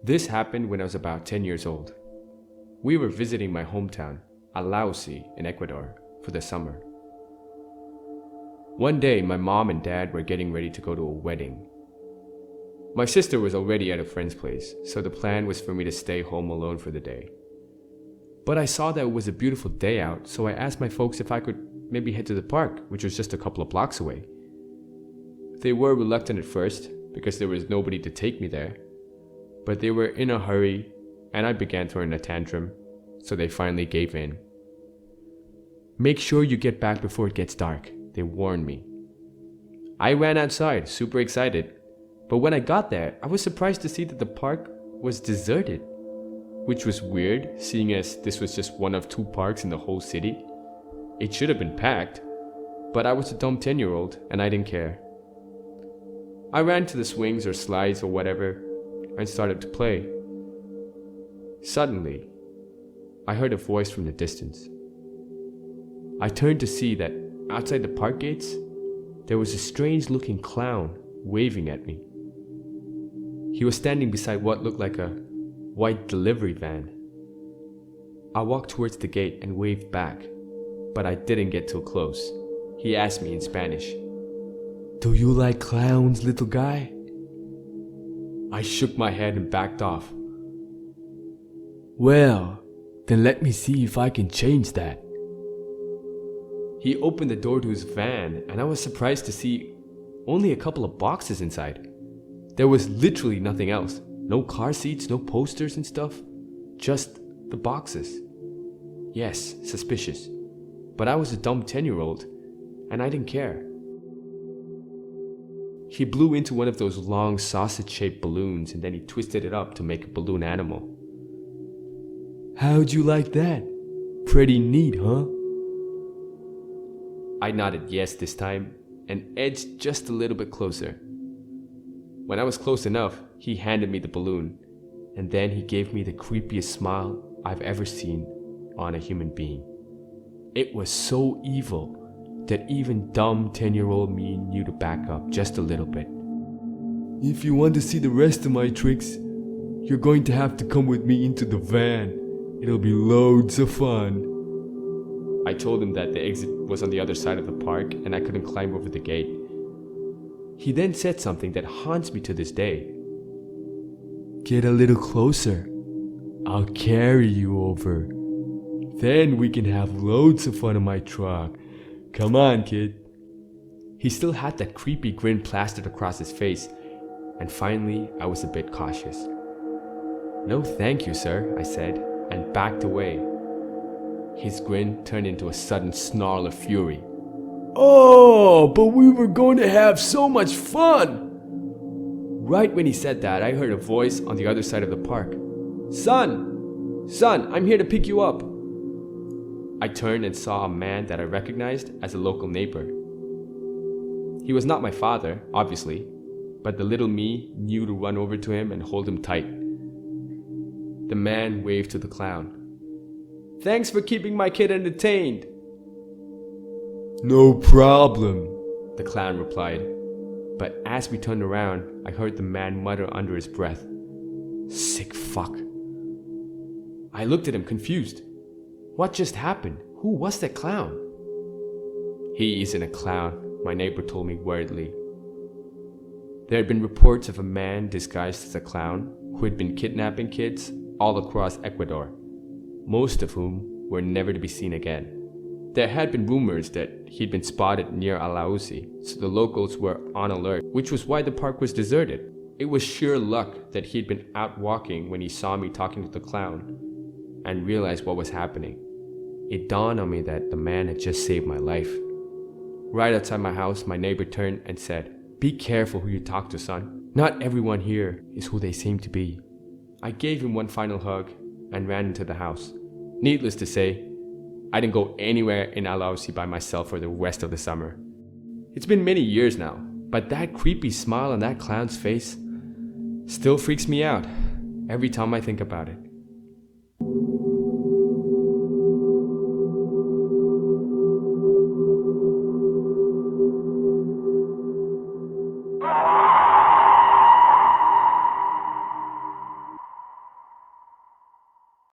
This happened when I was about 10 years old. We were visiting my hometown, Alausi, in Ecuador, for the summer. One day, my mom and dad were getting ready to go to a wedding. My sister was already at a friend's place, so the plan was for me to stay home alone for the day. But I saw that it was a beautiful day out, so I asked my folks if I could maybe head to the park, which was just a couple of blocks away. They were reluctant at first, because there was nobody to take me there. But they were in a hurry, and I began throwing a tantrum, so they finally gave in. "Make sure you get back before it gets dark," they warned me. I ran outside, super excited, but when I got there, I was surprised to see that the park was deserted, which was weird, seeing as this was just one of 2 parks in the whole city. It should have been packed, but I was a dumb 10-year-old and I didn't care. I ran to the swings or slides or whatever and started to play. Suddenly, I heard a voice from the distance. I turned to see that outside the park gates, there was a strange-looking clown waving at me. He was standing beside what looked like a white delivery van. I walked towards the gate and waved back, but I didn't get too close. He asked me in Spanish, "Do you like clowns, little guy?" I shook my head and backed off. "Well, then let me see if I can change that." He opened the door to his van, and I was surprised to see only a couple of boxes inside. There was literally nothing else. No car seats, no posters and stuff. Just the boxes. Yes, suspicious. But I was a dumb 10-year-old, and I didn't care. He blew into one of those long sausage-shaped balloons, and then he twisted it up to make a balloon animal. "How'd you like that? Pretty neat, huh?" I nodded yes this time, and edged just a little bit closer. When I was close enough, he handed me the balloon, and then he gave me the creepiest smile I've ever seen on a human being. It was so evil that even dumb 10-year-old me knew to back up just a little bit. "If you want to see the rest of my tricks, you're going to have to come with me into the van. It'll be loads of fun." I told him that the exit was on the other side of the park and I couldn't climb over the gate. He then said something that haunts me to this day. "Get a little closer. I'll carry you over. Then we can have loads of fun in my truck. Come on, kid." He still had that creepy grin plastered across his face, and finally I was a bit cautious. "No thank you, sir," I said, and backed away. His grin turned into a sudden snarl of fury. "Oh, but we were going to have so much fun!" Right when he said that, I heard a voice on the other side of the park. Son, I'm here to pick you up." I turned and saw a man that I recognized as a local neighbor. He was not my father, obviously, but the little me knew to run over to him and hold him tight. The man waved to the clown. "Thanks for keeping my kid entertained." "No problem," the clown replied. But as we turned around, I heard the man mutter under his breath, "Sick fuck." I looked at him confused. What just happened? Who was that clown? "He isn't a clown," my neighbor told me worriedly. There had been reports of a man disguised as a clown who had been kidnapping kids all across Ecuador, most of whom were never to be seen again. There had been rumors that he'd been spotted near Alausi, so the locals were on alert, which was why the park was deserted. It was sheer luck that he'd been out walking when he saw me talking to the clown and realized what was happening. It dawned on me that the man had just saved my life. Right outside my house, my neighbor turned and said, "Be careful who you talk to, son. Not everyone here is who they seem to be." I gave him one final hug and ran into the house. Needless to say, I didn't go anywhere in Alausi by myself for the rest of the summer. It's been many years now, but that creepy smile on that clown's face still freaks me out every time I think about it.